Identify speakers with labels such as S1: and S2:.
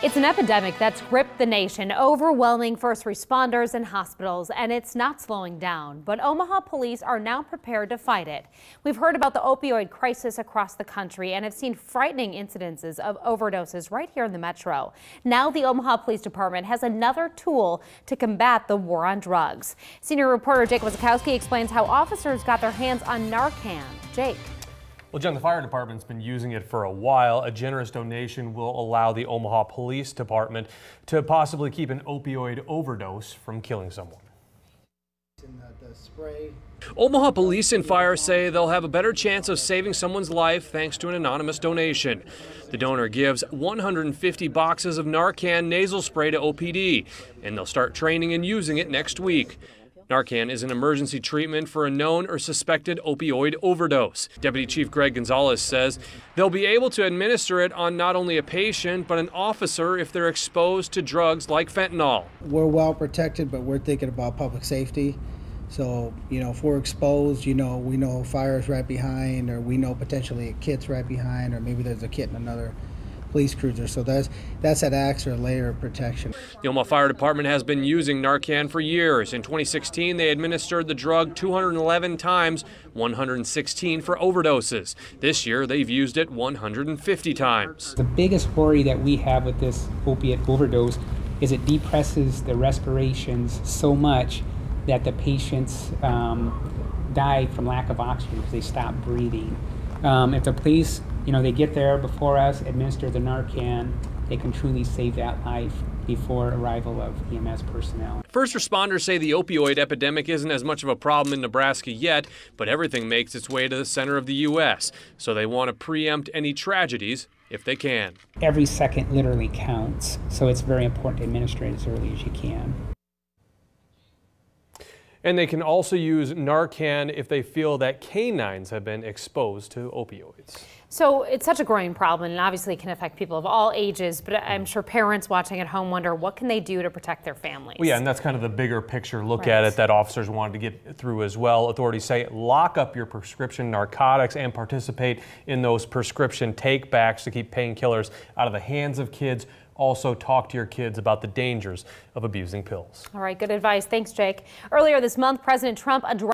S1: It's an epidemic that's gripped the nation, overwhelming first responders and hospitals, and it's not slowing down. But Omaha police are now prepared to fight it. We've heard about the opioid crisis across the country and have seen frightening incidences of overdoses right here in the metro. Now the Omaha Police Department has another tool to combat the war on drugs. Senior reporter Jake Wazakowski explains how officers got their hands on Narcan. Jake.
S2: Well, Jen, the fire department's been using it for a while. A generous donation will allow the Omaha Police Department to possibly keep an opioid overdose from killing someone.
S3: Omaha Police and Fire say they'll have a better chance of saving someone's life thanks to an anonymous donation. The donor gives 150 boxes of Narcan nasal spray to OPD, and they'll start training and using it next week. Narcan is an emergency treatment for a known or suspected opioid overdose. Deputy Chief Greg Gonzalez says they'll be able to administer it on not only a patient, but an officer if they're exposed to drugs like fentanyl.
S4: We're well protected, but we're thinking about public safety. So, if we're exposed, we know fire's right behind, or we know potentially a kit's right behind, or maybe there's a kit in another police cruiser. So that's that extra layer of protection.
S3: The Omaha Fire Department has been using Narcan for years. In 2016, they administered the drug 211 times, 116 for overdoses. This year, they've used it 150 times.
S5: The biggest worry that we have with this opiate overdose is it depresses the respirations so much that the patients die from lack of oxygen because they stop breathing. If the police they get there before us, administer the Narcan, they can truly save that life before arrival of EMS personnel.
S3: First responders say the opioid epidemic isn't as much of a problem in Nebraska yet, but everything makes its way to the center of the U.S., so they want to preempt any tragedies if they can.
S5: Every second literally counts, so it's very important to administer it as early as you can.
S2: And they can also use Narcan if they feel that canines have been exposed to opioids.
S1: So it's such a growing problem, and obviously it can affect people of all ages, but I'm sure parents watching at home wonder, what can they do to protect their families?
S2: Well, yeah, and that's kind of the bigger picture look at it that officers wanted to get through as well. Authorities say lock up your prescription narcotics and participate in those prescription take-backs to keep painkillers out of the hands of kids. Also, talk to your kids about the dangers of abusing pills.
S1: All right, good advice. Thanks, Jake. Earlier this month, President Trump addressed